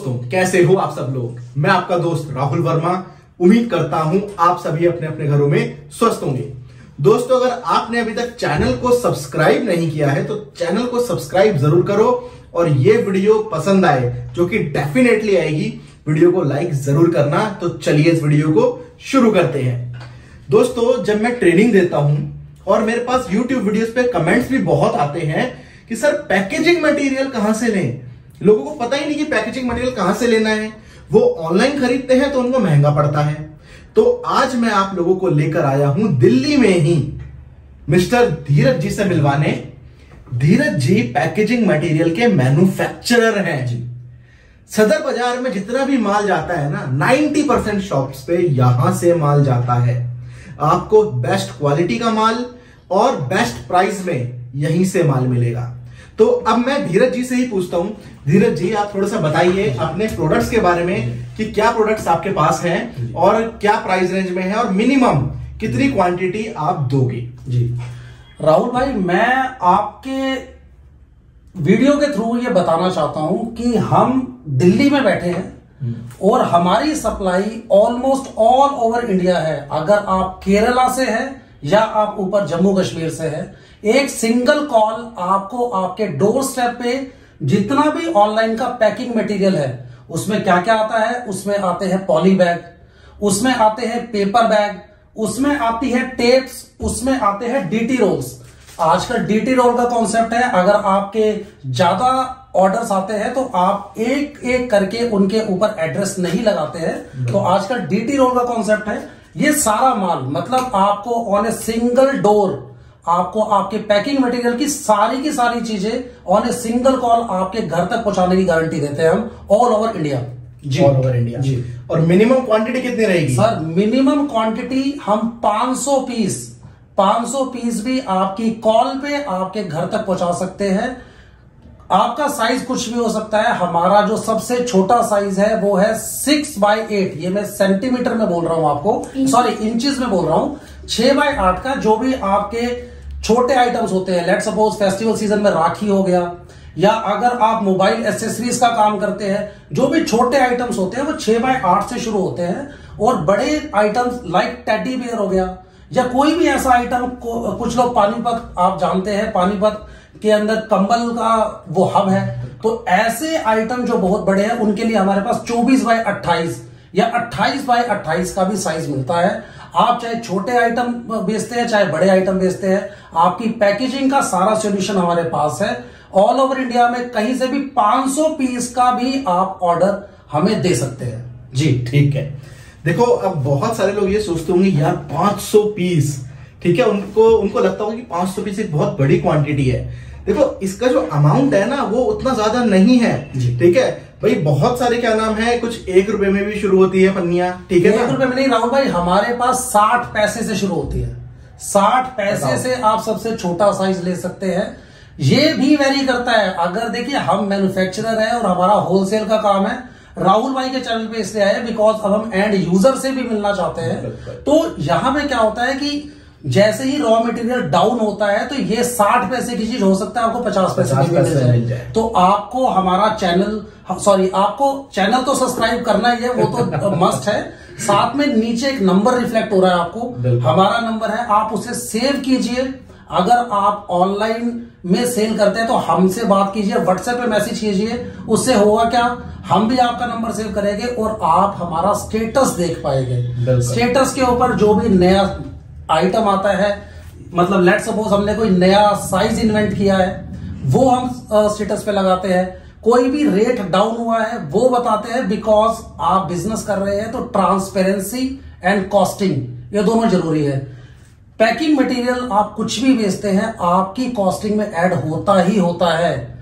दोस्तों, कैसे हो आप सब लोग। मैं आपका दोस्त राहुल वर्मा। उम्मीद करता हूं आप सभी अपने अपने घरों में स्वस्थ होंगे। दोस्तों, अगर आपने अभी तक चैनल को सब्सक्राइब नहीं किया है तो चैनल को सब्सक्राइब जरूर करो और ये वीडियो पसंद आए, जो कि डेफिनेटली आएगी, वीडियो को लाइक जरूर करना। तो चलिए इस वीडियो को शुरू करते हैं। दोस्तों, जब मैं ट्रेनिंग देता हूं और मेरे पास YouTube वीडियोस पे कमेंट्स भी बहुत आते हैं कि सर पैकेजिंग मटेरियल कहां से लें। लोगों को पता ही नहीं कि पैकेजिंग मटेरियल कहां से लेना है। वो ऑनलाइन खरीदते हैं तो उनको महंगा पड़ता है। तो आज मैं आप लोगों को लेकर आया हूं दिल्ली में ही मिस्टर धीरज जी से मिलवाने। धीरज जी पैकेजिंग मटेरियल के मैन्युफैक्चरर हैं जी। सदर बाजार में जितना भी माल जाता है ना, 90% शॉप्स पे यहां से माल जाता है। आपको बेस्ट क्वालिटी का माल और बेस्ट प्राइस में यहीं से माल मिलेगा। तो अब मैं धीरज जी से ही पूछता हूं। धीरज जी, आप थोड़ा सा बताइए अपने प्रोडक्ट्स के बारे में कि क्या प्रोडक्ट्स आपके पास हैं और क्या प्राइस रेंज में है और मिनिमम कितनी क्वांटिटी आप दोगे। जी राहुल भाई, मैं आपके वीडियो के थ्रू ये बताना चाहता हूं कि हम दिल्ली में बैठे हैं और हमारी supply almost all over India है। अगर आप केरला से हैं या आप ऊपर जम्मू कश्मीर से हैं, एक सिंगल कॉल आपको आपके डोर स्टेप पे जितना भी ऑनलाइन का पैकिंग मटेरियल है, उसमें क्या क्या आता है। उसमें आते हैं पॉली बैग, उसमें आते हैं पेपर बैग, उसमें आती है टेप्स, उसमें आते हैं डीटी रोल्स। आजकल डीटी रोल का कॉन्सेप्ट है, अगर आपके ज्यादा ऑर्डर्स आते हैं तो आप एक एक करके उनके ऊपर एड्रेस नहीं लगाते हैं, तो आजकल डीटी रोल का कॉन्सेप्ट है। ये सारा माल मतलब आपको ऑन ए सिंगल डोर आपको आपके पैकिंग मटेरियल की सारी चीजें ऑन ए सिंगल कॉल आपके घर तक पहुंचाने की गारंटी देते हैं हम ऑल ओवर इंडिया जी। ऑल ओवर इंडिया जी। और मिनिमम क्वांटिटी कितनी रहेगी सर? मिनिमम क्वांटिटी हम 500 पीस भी आपकी कॉल पे आपके घर तक पहुंचा सकते हैं। आपका साइज कुछ भी हो सकता है। हमारा जो सबसे छोटा साइज है वो है 6x8। ये मैं सेंटीमीटर में बोल रहा हूं आपको, सॉरी इंचेस में बोल रहा हूं। 6x8 का जो भी आपके छोटे आइटम्स होते हैं, लेट सपोज फेस्टिवल सीजन में राखी हो गया, या अगर आप मोबाइल एसेसरीज का काम करते हैं, जो भी छोटे आइटम्स होते हैं वो 6x8 से शुरू होते हैं। और बड़े आइटम्स लाइक टेडी बियर हो गया या कोई भी ऐसा आइटम, कुछ लोग पानीपत आप जानते हैं, पानीपत के अंदर कंबल का वो हब है, तो ऐसे आइटम जो बहुत बड़े हैं उनके लिए हमारे पास 24x28 या 28x28 का भी साइज मिलता है। आप चाहे छोटे आइटम बेचते हैं चाहे बड़े आइटम बेचते हैं, आपकी पैकेजिंग का सारा सॉल्यूशन हमारे पास है। ऑल ओवर इंडिया में कहीं से भी 500 पीस का भी आप ऑर्डर हमें दे सकते हैं जी। ठीक है। देखो, अब बहुत सारे लोग ये सोचते होंगे यार 500 पीस, ठीक है, उनको लगता होगा कि 500 पीस एक बहुत बड़ी क्वांटिटी है। देखो, इसका जो अमाउंट है ना वो उतना ज्यादा नहीं है, ठीक है भाई। बहुत सारे क्या नाम है, कुछ 1 रुपए में भी शुरू होती है पन्नियां, ठीक है। 1 रुपए में नहीं राहुल भाई, हमारे पास 60 पैसे से शुरू होती है। 60 पैसे से आप सबसे छोटा साइज ले सकते हैं। ये भी वेरी करता है। अगर देखिए, हम मैन्युफैक्चरर है और हमारा होलसेल का काम है। राहुल भाई के चैनल पे इसलिए आए बिकॉज अब हम एंड यूजर से भी मिलना चाहते हैं। तो यहां पे क्या होता है कि जैसे ही रॉ मटेरियल डाउन होता है तो ये 60 पैसे की चीज हो सकता है आपको 50 पैसे की मिल जाए। तो आपको हमारा चैनल, सॉरी, आपको चैनल तो सब्सक्राइब करना ही है, वो तो मस्ट है। साथ में नीचे एक नंबर रिफ्लेक्ट हो रहा है आपको, हमारा नंबर है, आप उसे सेव कीजिए। अगर आप ऑनलाइन में सेल करते हैं तो हमसे बात कीजिए, व्हाट्सएप पे मैसेज कीजिए। उससे होगा क्या, हम भी आपका नंबर सेव करेंगे और आप हमारा स्टेटस देख पाएंगे। स्टेटस के ऊपर जो भी नया आइटम आता है, मतलब लेट सपोज हमने कोई नया साइज इन्वेंट किया है, वो हम स्टेटस पे लगाते हैं। कोई भी रेट डाउन हुआ है वो बताते हैं, बिकॉज आप बिजनेस कर रहे हैं तो ट्रांसपेरेंसी एंड कॉस्टिंग ये दोनों जरूरी है। पैकिंग मटेरियल आप कुछ भी बेचते हैं, आपकी कॉस्टिंग में ऐड होता ही होता है।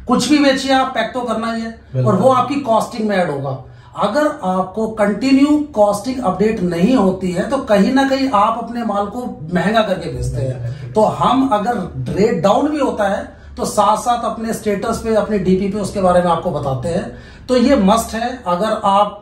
कुछ भी बेचिए आप, पैक तो करना ही है और वो आपकी कॉस्टिंग में ऐड होगा। अगर आपको कंटिन्यू कॉस्टिंग अपडेट नहीं होती है तो कहीं ना कहीं आप अपने माल को महंगा करके बेचते हैं। तो हम अगर रेट डाउन भी होता है तो साथ साथ अपने स्टेटस पे, अपने डीपी पे उसके बारे में आपको बताते हैं। तो ये मस्ट है। अगर आप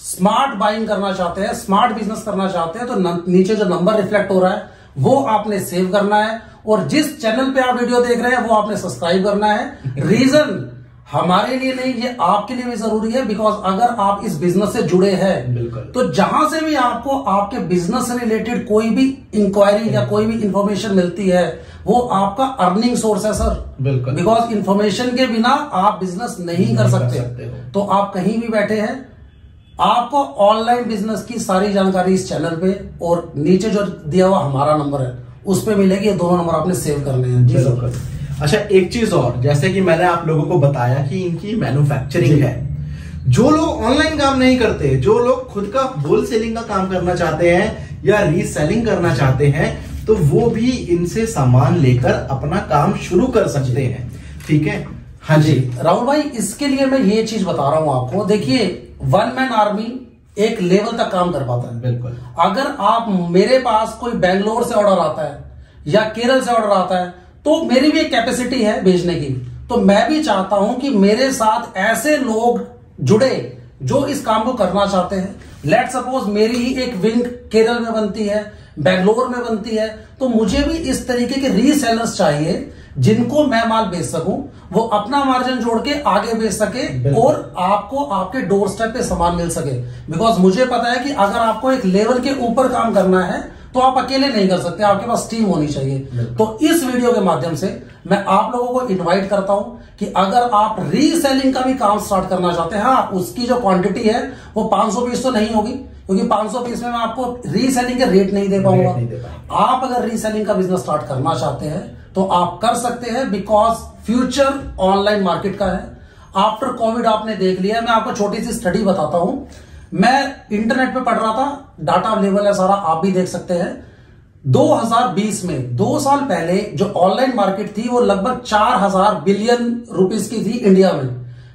स्मार्ट बाइंग करना चाहते हैं, स्मार्ट बिजनेस करना चाहते हैं, तो नीचे जो नंबर रिफ्लेक्ट हो रहा है वो आपने सेव करना है और जिस चैनल पे आप वीडियो देख रहे हैं वो आपने सब्सक्राइब करना है। रीजन हमारे लिए नहीं, ये आपके लिए भी जरूरी है। बिकॉज अगर आप इस बिजनेस से जुड़े हैं, बिल्कुल, तो जहां से भी आपको आपके बिजनेस से रिलेटेड कोई भी इंक्वायरी या कोई भी इंफॉर्मेशन मिलती है, वो आपका अर्निंग सोर्स है सर। बिल्कुल, बिकॉज इंफॉर्मेशन के बिना आप बिजनेस नहीं कर सकते हो। तो आप कहीं भी बैठे हैं, आपको ऑनलाइन बिजनेस की सारी जानकारी इस चैनल पे और नीचे जो दिया हुआ हमारा नंबर है उस पे मिलेगी। ये दोनों नंबर आपने सेव करने हैं जी सर। अच्छा, एक चीज और, जैसे कि मैंने आप लोगों को बताया कि इनकी मैन्युफैक्चरिंग है। जो लोग ऑनलाइन काम नहीं करते, जो लोग खुद का होलसेलिंग का काम करना चाहते हैं या रीसेलिंग करना चाहते हैं, तो वो भी इनसे सामान लेकर अपना काम शुरू कर सकते हैं। ठीक है, हाँ जी राहुल भाई, इसके लिए मैं ये चीज बता रहा हूं आपको। देखिए, वन मैन आर्मी एक लेवल तक काम कर पाता है। बिल्कुल। अगर आप मेरे पास कोई बेंगलोर से ऑर्डर आता है या केरल से ऑर्डर आता है, तो मेरी भी एक कैपेसिटी है भेजने की। तो मैं भी चाहता हूं कि मेरे साथ ऐसे लोग जुड़े जो इस काम को करना चाहते हैं। लेट सपोज मेरी ही एक विंग केरल में बनती है, बेंगलोर में बनती है, तो मुझे भी इस तरीके के रीसेलर्स चाहिए जिनको मैं माल बेच सकूं, वो अपना मार्जिन जोड़ के आगे बेच सके और आपको आपके डोर स्टेप पे सामान मिल सके। बिकॉज मुझे पता है कि अगर आपको एक लेवल के ऊपर काम करना है तो आप अकेले नहीं कर सकते, आपके पास टीम होनी चाहिए। तो इस वीडियो के माध्यम से मैं आप लोगों को इनवाइट करता हूं कि अगर आप रीसेलिंग का भी काम स्टार्ट करना चाहते हैं, हाँ, उसकी जो क्वांटिटी है वो 500 पीस तो नहीं होगी, क्योंकि 500 पीस में मैं आपको रीसेलिंग के रेट नहीं दे पाऊंगा। आप अगर रीसेलिंग का बिजनेस स्टार्ट करना चाहते हैं तो आप कर सकते हैं, बिकॉज फ्यूचर ऑनलाइन मार्केट का है। आफ्टर कोविड आपने देख लिया। मैं आपको छोटी सी स्टडी बताता हूं। मैं इंटरनेट पे पढ़ रहा था, डाटा अवेलेबल है सारा, आप भी देख सकते हैं। 2020 में, 2 साल पहले, जो ऑनलाइन मार्केट थी वो लगभग 4000 बिलियन रुपीस की थी इंडिया में,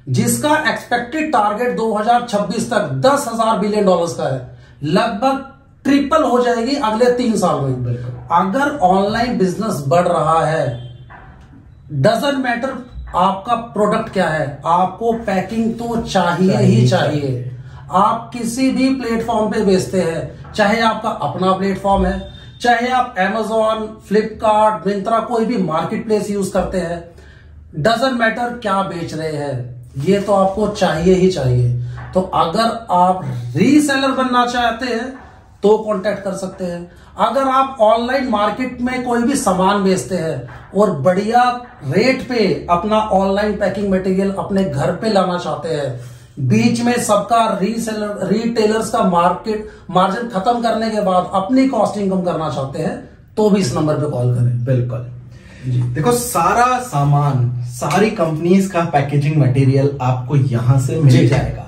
जिसका एक्सपेक्टेड टारगेट 2026 तक 10,000 बिलियन डॉलर्स का है। लगभग ट्रिपल हो जाएगी अगले 3 साल में। अगर ऑनलाइन बिजनेस बढ़ रहा है, डजंट मैटर आपका प्रोडक्ट क्या है, आपको पैकिंग तो चाहिए ही चाहिए। आप किसी भी प्लेटफॉर्म पे बेचते हैं, चाहे आपका अपना प्लेटफॉर्म है, चाहे आप Amazon, फ्लिपकार्ट, मिंत्रा, कोई भी मार्केट प्लेस यूज करते हैं, डजंट मैटर क्या बेच रहे हैं, ये तो आपको चाहिए ही चाहिए। तो अगर आप रीसेलर बनना चाहते हैं तो कांटेक्ट कर सकते हैं। अगर आप ऑनलाइन मार्केट में कोई भी सामान बेचते हैं और बढ़िया रेट पे अपना ऑनलाइन पैकिंग मटेरियल अपने घर पे लाना चाहते हैं, बीच में सबका रीसेलर रिटेलर्स का मार्जिन खत्म करने के बाद अपनी कॉस्टिंग कम करना चाहते हैं, तो भी इस नंबर पे कॉल करें। बिल्कुल जी। देखो, सारा सामान, सारी कंपनीज का पैकेजिंग मटेरियल आपको यहां से मिल जाएगा।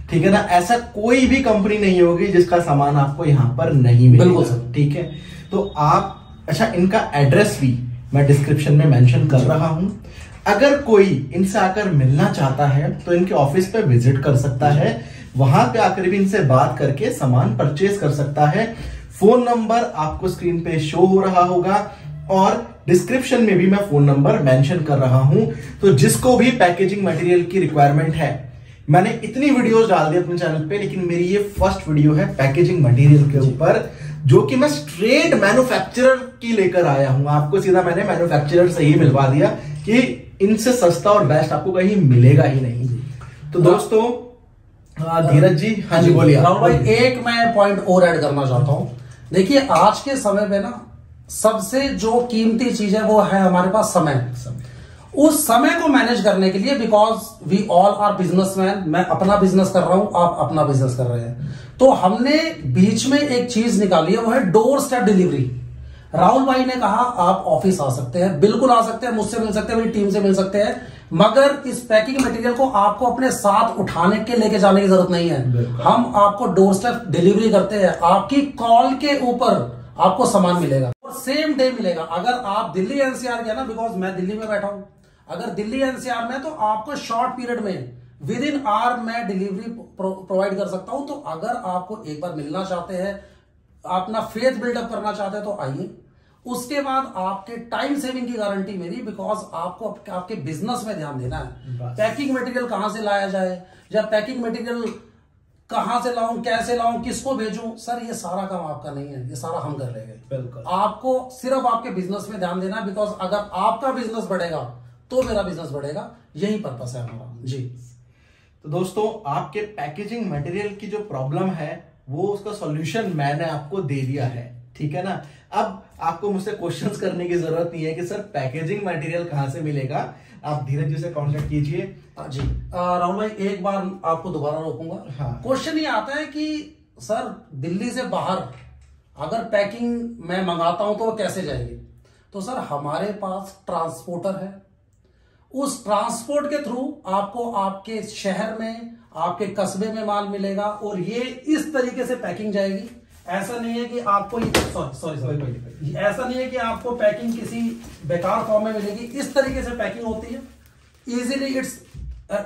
ठीक है ना, ऐसा कोई भी कंपनी नहीं होगी जिसका सामान आपको यहां पर नहीं मिलेगा। बिल्कुल सर। ठीक है, तो आप, अच्छा, इनका एड्रेस भी मैं डिस्क्रिप्शन में मेंशन कर रहा हूं। अगर कोई इनसे आकर मिलना चाहता है तो इनके ऑफिस पे विजिट कर सकता है, वहां पे आकर भी इनसे बात करके सामान परचेज कर सकता है। फोन नंबर आपको स्क्रीन पे शो हो रहा होगा और डिस्क्रिप्शन में भी मैं फोन नंबर मेंशन कर रहा हूं। तो जिसको भी पैकेजिंग मटेरियल की रिक्वायरमेंट है, मैंने इतनी वीडियोस डाल दी अपने चैनल पे, लेकिन मेरी ये फर्स्ट वीडियो है पैकेजिंग मटेरियल के ऊपर, जो कि मैं स्ट्रेट मैन्युफैक्चरर की लेकर आया हूं। आपको सीधा मैंने मैन्युफैक्चरर से ही मिलवा दिया कि इनसे सस्ता और बेस्ट आपको कहीं मिलेगा ही नहीं। तो दोस्तों, धीरज जी, हाँ जी बोलिए। राहुल भाई, एक मैं पॉइंट और ऐड करना चाहता हूं। देखिए, आज के समय पे ना सबसे जो कीमती चीज है वो है हमारे पास समय। उस समय को मैनेज करने के लिए, because we all are businessman, मैं अपना बिजनेस कर रहा हूं, आप अपना बिजनेस कर रहे हैं, तो हमने बीच में एक चीज निकाली है, वो है डोर स्टेप डिलीवरी। राहुल भाई ने कहा आप ऑफिस आ सकते हैं, बिल्कुल आ सकते हैं, मुझसे मिल सकते हैं, मेरी टीम से मिल सकते हैं, मगर इस पैकिंग मटेरियल को आपको अपने साथ उठाने के लेके जाने की जरूरत नहीं है। हम आपको डोर स्टेप डिलीवरी करते हैं, आपकी कॉल के ऊपर आपको सामान मिलेगा और सेम डे मिलेगा। अगर आप दिल्ली एनसीआर गए ना, बिकॉज मैं दिल्ली में बैठा हूं, अगर दिल्ली एनसीआर में, तो आपको शॉर्ट पीरियड में विद इन आवर मैं डिलीवरी प्रोवाइड कर सकता हूं। तो अगर आपको एक बार मिलना चाहते हैं, अपना फेथ बिल्डअप करना चाहते हैं, तो आइए। उसके बाद आपके टाइम सेविंग की गारंटी मेरी, बिकॉज आपको आपके बिजनेस में ध्यान देना है। पैकिंग मटेरियल कहां से लाया जाए, या पैकिंग मटेरियल कहां से लाऊं, कैसे लाऊं, किसको भेजूं, सर ये सारा काम आपका नहीं है, ये सारा हम कर लेंगे। बिल्कुल। आपको सिर्फ आपके बिजनेस में ध्यान देना है, बिकॉज अगर आपका बिजनेस बढ़ेगा तो मेरा बिजनेस बढ़ेगा। यही पर्पस है हमारा जी। तो दोस्तों, आपके पैकेजिंग मटेरियल की जो प्रॉब्लम है वो उसका सॉल्यूशन मैंने आपको दे दिया है, ठीक है ना। अब आपको मुझसे क्वेश्चंस करने की जरूरत नहीं है कि सर पैकेजिंग मटेरियल कहां से मिलेगा। आप धीरज जी से कांटेक्ट कीजिए। जी राहुल भाई, एक बार आपको दोबारा रोकूंगा। हाँ। क्वेश्चन ये आता है कि सर दिल्ली से बाहर अगर पैकिंग मैं मंगाता हूं तो वो कैसे जाएगी। तो सर हमारे पास ट्रांसपोर्टर है, उस ट्रांसपोर्ट के थ्रू आपको आपके शहर में, आपके कस्बे में माल मिलेगा और ये इस तरीके से पैकिंग जाएगी। ऐसा नहीं है कि आपको सॉरी ऐसा नहीं है कि आपको पैकिंग किसी बेकार फॉर्म में मिलेगी। इस तरीके से पैकिंग होती है, easily, it's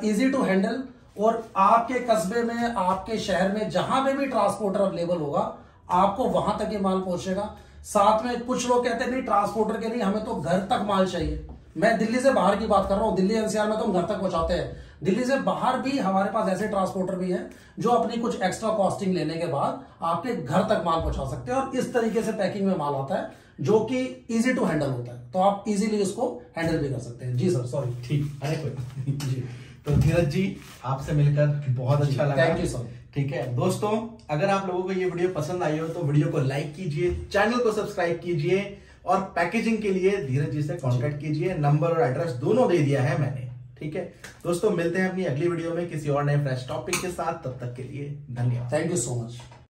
easy to handle. और आपके कस्बे में, आपके शहर में जहां पे भी ट्रांसपोर्टर अवेलेबल होगा आपको वहां तक ये माल पहुंचेगा। साथ में कुछ लोग कहते हैं नहीं ट्रांसपोर्टर के लिए हमें तो घर तक माल चाहिए। मैं दिल्ली से बाहर की बात कर रहा हूं, दिल्ली एनसीआर में तो हम घर तक पहुंचाते हैं। दिल्ली से बाहर भी हमारे पास ऐसे ट्रांसपोर्टर भी हैं जो अपनी कुछ एक्स्ट्रा कॉस्टिंग लेने के बाद आपके घर तक माल पहुंचा सकते हैं। और इस तरीके से पैकिंग में माल आता है जो कि इजी टू हैंडल होता है, तो आप इजीली इसको हैंडल भी कर सकते हैं। जी सर, सॉरी। ठीक, अरे कोई जी। तो धीरज जी, आपसे मिलकर बहुत अच्छा लगा। Thank you sir. ठीक है दोस्तों, अगर आप लोगों को ये वीडियो पसंद आई हो तो वीडियो को लाइक कीजिए, चैनल को सब्सक्राइब कीजिए और पैकेजिंग के लिए धीरज जी से कांटेक्ट कीजिए। नंबर और एड्रेस दोनों दे दिया है मैंने, ठीक है दोस्तों। मिलते हैं अपनी अगली वीडियो में किसी और नए फ्रेश टॉपिक के साथ, तब तक के लिए धन्यवाद। Thank you so much.